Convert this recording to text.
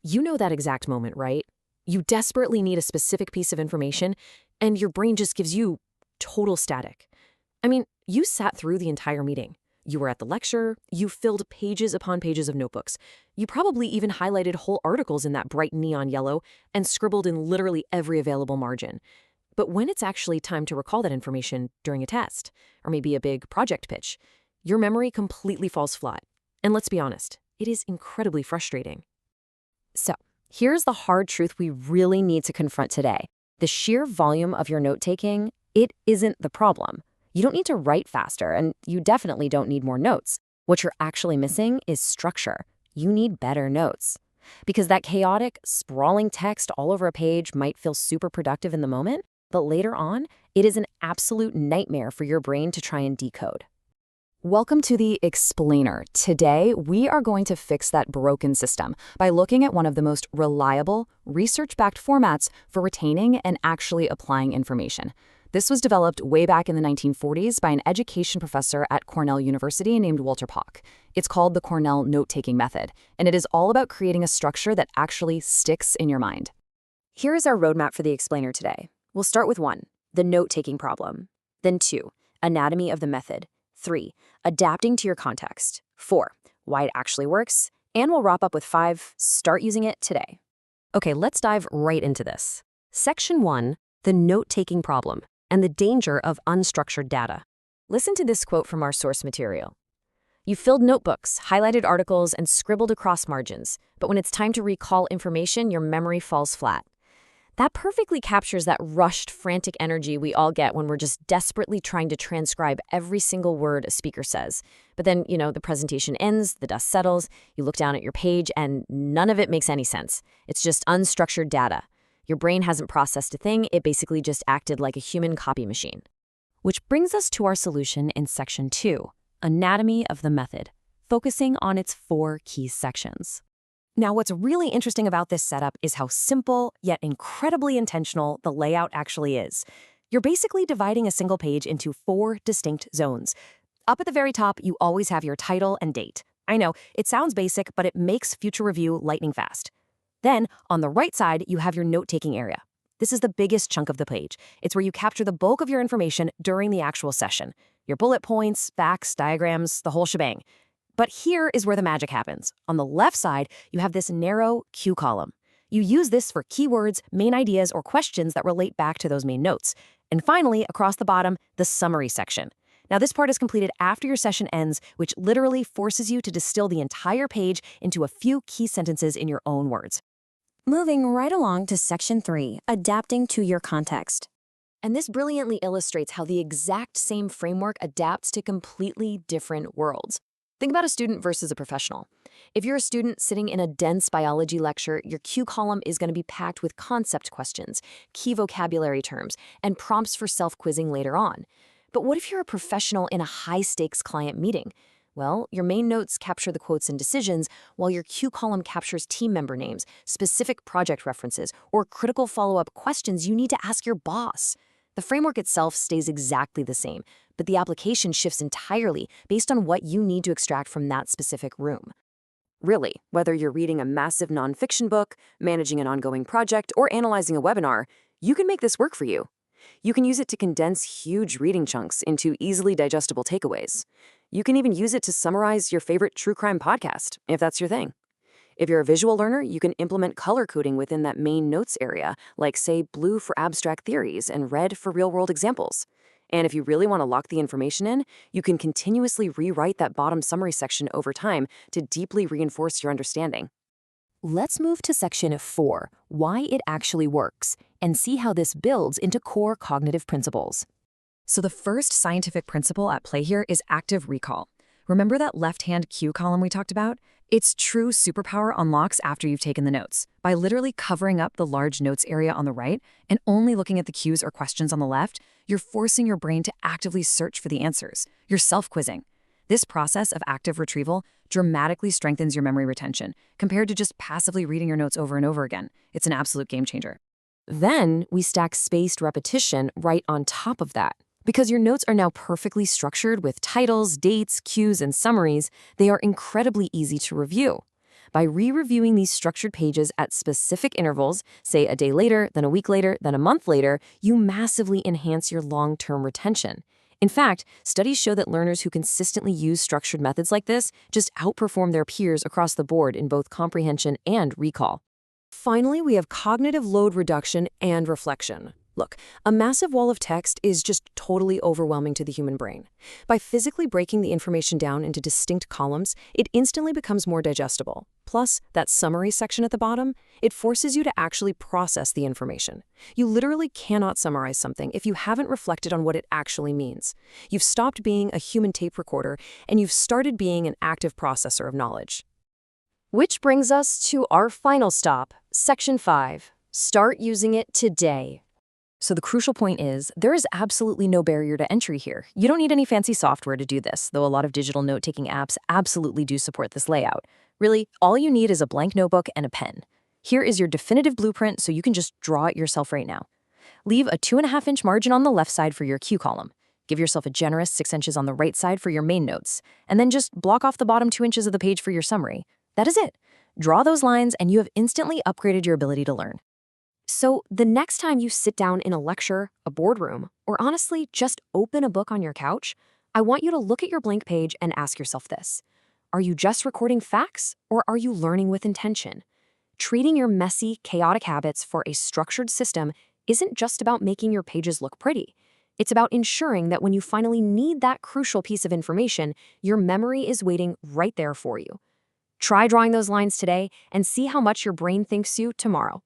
You know that exact moment, right? You desperately need a specific piece of information, and your brain just gives you total static. I mean, you sat through the entire meeting. You were at the lecture, you filled pages upon pages of notebooks. You probably even highlighted whole articles in that bright neon yellow and scribbled in literally every available margin. But when it's actually time to recall that information during a test, or maybe a big project pitch, your memory completely falls flat. And let's be honest, it is incredibly frustrating. So, here's the hard truth we really need to confront today. The sheer volume of your note-taking, it isn't the problem. You don't need to write faster, and you definitely don't need more notes. What you're actually missing is structure. You need better notes. Because that chaotic, sprawling text all over a page might feel super productive in the moment, but later on, it is an absolute nightmare for your brain to try and decode. Welcome to the Explainer. Today, we are going to fix that broken system by looking at one of the most reliable, research-backed formats for retaining and actually applying information. This was developed way back in the 1940s by an education professor at Cornell University named Walter Pock. It's called the Cornell Note Taking Method, and it is all about creating a structure that actually sticks in your mind. Here is our roadmap for the Explainer today. We'll start with 1, the note-taking problem. Then 2, anatomy of the method. 3, adapting to your context. 4, why it actually works. And we'll wrap up with 5, start using it today. Okay, let's dive right into this. Section 1, the note-taking problem and the danger of unstructured data. Listen to this quote from our source material. You filled notebooks, highlighted articles, and scribbled across margins, but when it's time to recall information, your memory falls flat. That perfectly captures that rushed, frantic energy we all get when we're just desperately trying to transcribe every single word a speaker says. But then, the presentation ends, the dust settles, you look down at your page, and none of it makes any sense. It's just unstructured data. Your brain hasn't processed a thing, it basically just acted like a human copy machine. Which brings us to our solution in Section 2, Anatomy of the Method, focusing on its 4 key sections. Now, what's really interesting about this setup is how simple, yet incredibly intentional, the layout actually is. You're basically dividing a single page into 4 distinct zones. Up at the very top, you always have your title and date. I know, it sounds basic, but it makes future review lightning fast. Then, on the right side, you have your note-taking area. This is the biggest chunk of the page. It's where you capture the bulk of your information during the actual session. Your bullet points, facts, diagrams, the whole shebang. But here is where the magic happens. On the left side, you have this narrow Q column. You use this for keywords, main ideas, or questions that relate back to those main notes. And finally, across the bottom, the summary section. Now, this part is completed after your session ends, which literally forces you to distill the entire page into a few key sentences in your own words. Moving right along to Section 3, adapting to your context. And this brilliantly illustrates how the exact same framework adapts to completely different worlds. Think about a student versus a professional. If you're a student sitting in a dense biology lecture, your Q column is going to be packed with concept questions, key vocabulary terms, and prompts for self-quizzing later on. But what if you're a professional in a high-stakes client meeting? Well, your main notes capture the quotes and decisions, while your Q column captures team member names, specific project references, or critical follow-up questions you need to ask your boss. The framework itself stays exactly the same, but the application shifts entirely based on what you need to extract from that specific room. Really, whether you're reading a massive nonfiction book, managing an ongoing project, or analyzing a webinar, you can make this work for you. You can use it to condense huge reading chunks into easily digestible takeaways. You can even use it to summarize your favorite true crime podcast, if that's your thing. If you're a visual learner, you can implement color coding within that main notes area, like say blue for abstract theories and red for real-world examples. And if you really want to lock the information in, you can continuously rewrite that bottom summary section over time to deeply reinforce your understanding. Let's move to Section 4, Why It Actually Works, and see how this builds into core cognitive principles. So the first scientific principle at play here is active recall. Remember that left-hand Q column we talked about? Its true superpower unlocks after you've taken the notes. By literally covering up the large notes area on the right and only looking at the cues or questions on the left, you're forcing your brain to actively search for the answers. You're self-quizzing. This process of active retrieval dramatically strengthens your memory retention compared to just passively reading your notes over and over again. It's an absolute game changer. Then we stack spaced repetition right on top of that. Because your notes are now perfectly structured with titles, dates, cues, and summaries, they are incredibly easy to review. By re-reviewing these structured pages at specific intervals, say a day later, then a week later, then a month later, you massively enhance your long-term retention. In fact, studies show that learners who consistently use structured methods like this just outperform their peers across the board in both comprehension and recall. Finally, we have cognitive load reduction and reflection. Look, a massive wall of text is just totally overwhelming to the human brain. By physically breaking the information down into distinct columns, it instantly becomes more digestible. Plus, that summary section at the bottom, it forces you to actually process the information. You literally cannot summarize something if you haven't reflected on what it actually means. You've stopped being a human tape recorder, and you've started being an active processor of knowledge. Which brings us to our final stop, Section 5. Start using it today. So the crucial point is, there is absolutely no barrier to entry here. You don't need any fancy software to do this, though a lot of digital note-taking apps absolutely do support this layout. Really, all you need is a blank notebook and a pen. Here is your definitive blueprint so you can just draw it yourself right now. Leave a 2.5-inch margin on the left side for your cue column. Give yourself a generous 6 inches on the right side for your main notes, and then just block off the bottom 2 inches of the page for your summary. That is it. Draw those lines and you have instantly upgraded your ability to learn. So the next time you sit down in a lecture, a boardroom, or honestly just open a book on your couch, I want you to look at your blank page and ask yourself this. Are you just recording facts, or are you learning with intention? Treating your messy, chaotic habits for a structured system isn't just about making your pages look pretty. It's about ensuring that when you finally need that crucial piece of information, your memory is waiting right there for you. Try drawing those lines today and see how much your brain thanks you tomorrow.